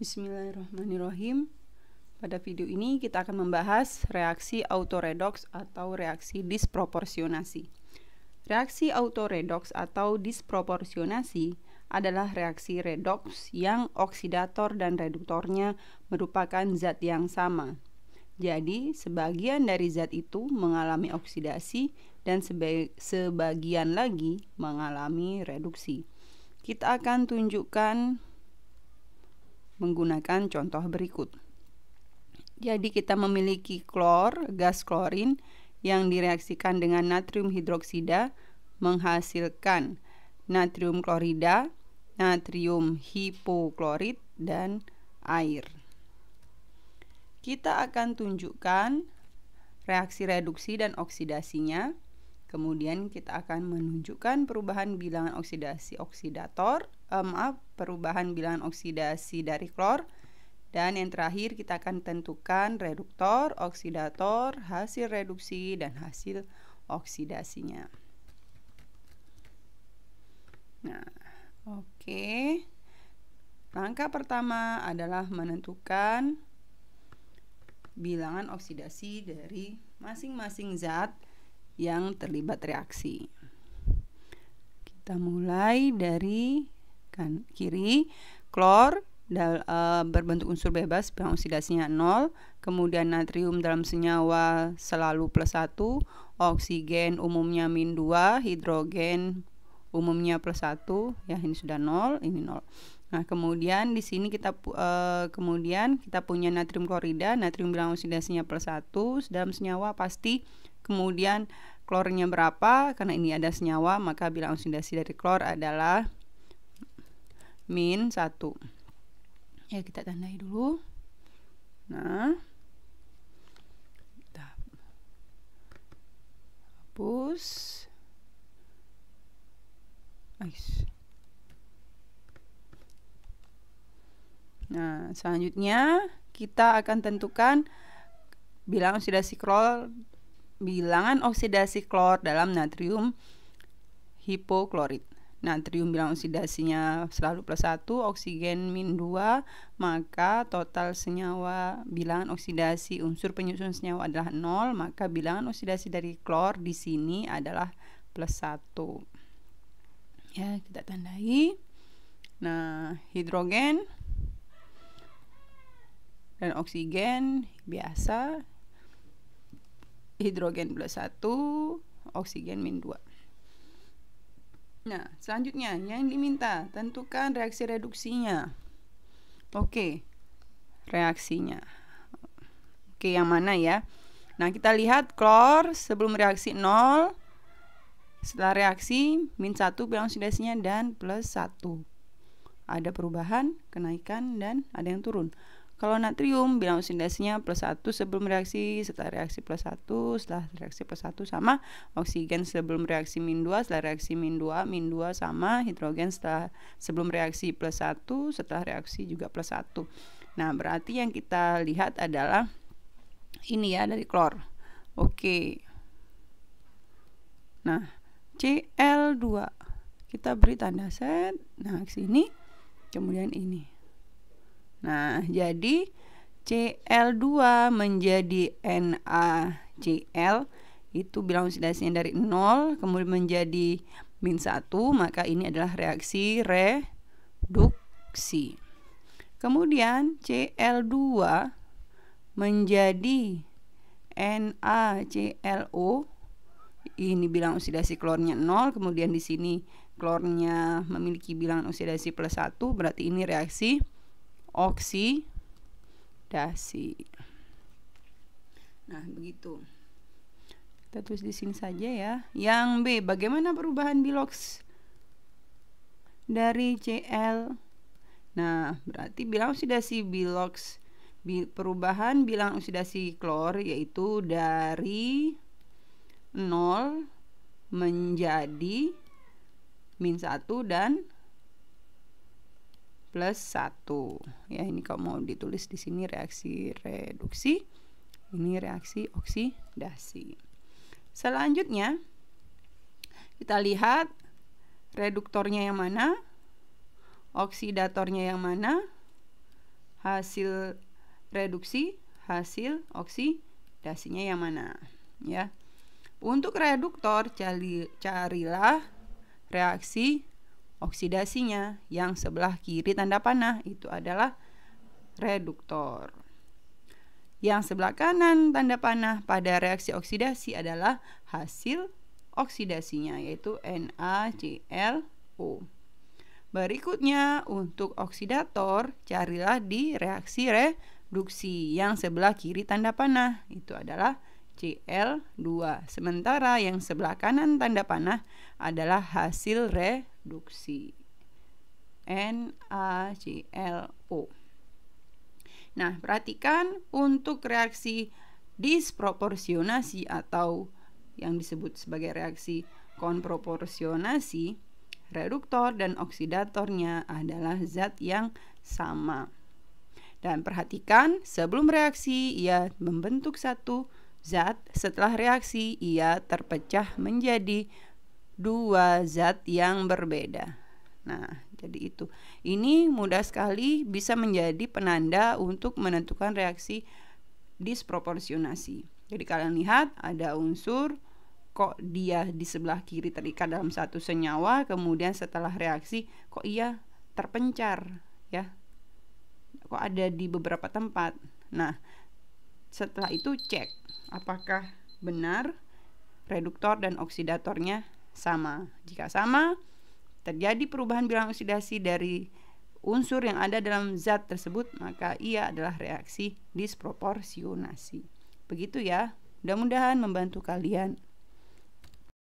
Bismillahirrahmanirrahim. Pada video ini kita akan membahas reaksi autoredoks atau reaksi disproporsionasi. Reaksi autoredoks atau disproporsionasi adalah reaksi redoks yang oksidator dan reduktornya merupakan zat yang sama. Jadi, sebagian dari zat itu mengalami oksidasi dan sebagian lagi mengalami reduksi. Kita akan tunjukkan menggunakan contoh berikut. Jadi kita memiliki gas klorin yang direaksikan dengan natrium hidroksida menghasilkan natrium klorida, natrium hipoklorit, dan air. Kita akan tunjukkan reaksi reduksi dan oksidasinya. Kemudian kita akan menunjukkan perubahan bilangan perubahan bilangan oksidasi dari klor. Dan yang terakhir kita akan tentukan reduktor, oksidator, hasil reduksi, dan hasil oksidasinya. Nah, oke. Langkah pertama adalah menentukan bilangan oksidasi dari masing-masing zat yang terlibat reaksi. Kita mulai dari kiri. Klor berbentuk unsur bebas, bilangan oksidasinya 0. Kemudian natrium dalam senyawa selalu +1, oksigen umumnya -2, hidrogen umumnya +1, ya ini sudah 0, ini 0. Nah, kemudian di sini kita punya natrium klorida, natrium bilangan oksidasinya +1 dalam senyawa pasti. Kemudian klornya berapa? Karena ini ada senyawa, maka bilangan oksidasi dari klor adalah -1. Ya, kita tandai dulu. Nah, kita hapus. Nice. Nah, selanjutnya kita akan tentukan bilangan oksidasi klor dalam natrium hipoklorit. Natrium bilangan oksidasinya selalu +1, oksigen -2, maka total senyawa bilangan oksidasi unsur penyusun senyawa adalah 0, maka bilangan oksidasi dari klor di sini adalah +1. Ya, kita tandai. Nah, hidrogen dan oksigen biasa, hidrogen +1, oksigen -2. Nah, selanjutnya yang diminta tentukan reaksi reduksinya. Oke, reaksinya. Oke, yang mana ya? Nah, kita lihat klor sebelum reaksi 0, setelah reaksi -1 bilangan oksidasinya dan +1. Ada perubahan, kenaikan, dan ada yang turun. Kalau natrium bilangan oksidasinya +1 sebelum reaksi, setelah reaksi +1, setelah reaksi +1 sama. Oksigen sebelum reaksi -2, setelah reaksi -2 sama. Hidrogen sebelum reaksi +1, setelah reaksi juga +1. Nah, berarti yang kita lihat adalah ini ya dari klor. Oke. Nah, Cl2 kita beri tanda set. Nah, sini kemudian ini. Nah, jadi Cl2 menjadi NaCl itu bilangan oksidasinya dari 0 kemudian menjadi -1, maka ini adalah reaksi reduksi. Kemudian Cl2 menjadi NaClO, ini bilangan oksidasi klornya 0, kemudian di sini klornya memiliki bilangan oksidasi +1, berarti ini reaksi oksidasi. Nah, begitu. Kita tulis di sini saja ya. Yang B, bagaimana perubahan biloks dari Cl? Nah, berarti bilangan oksidasi perubahan bilangan oksidasi klor yaitu dari 0 menjadi -1 dan +1. Ya, ini kalau mau ditulis di sini reaksi reduksi, ini reaksi oksidasi. Selanjutnya kita lihat reduktornya yang mana, oksidatornya yang mana, hasil reduksi, hasil oksidasinya yang mana, ya. Untuk reduktor carilah reaksi oksidasinya, yang sebelah kiri tanda panah itu adalah reduktor. Yang sebelah kanan tanda panah pada reaksi oksidasi adalah hasil oksidasinya, yaitu NaClO. Berikutnya untuk oksidator carilah di reaksi reduksi, yang sebelah kiri tanda panah itu adalah Cl2. Sementara yang sebelah kanan tanda panah adalah hasil reduksi, NaClO. Nah, perhatikan untuk reaksi disproporsionasi atau yang disebut sebagai reaksi konproporsionasi, reduktor dan oksidatornya adalah zat yang sama. Dan perhatikan, sebelum reaksi ia membentuk satu zat, setelah reaksi ia terpecah menjadi dua zat yang berbeda. Nah, jadi itu. Ini mudah sekali bisa menjadi penanda untuk menentukan reaksi disproporsionasi. Jadi kalian lihat ada unsur, kok dia di sebelah kiri terikat dalam satu senyawa, kemudian setelah reaksi kok ia terpencar, ya. Kok ada di beberapa tempat. Nah, setelah itu cek apakah benar reduktor dan oksidatornya sama. Jika sama, terjadi perubahan bilangan oksidasi dari unsur yang ada dalam zat tersebut, maka ia adalah reaksi disproporsionasi. Begitu ya. Mudah-mudahan membantu kalian.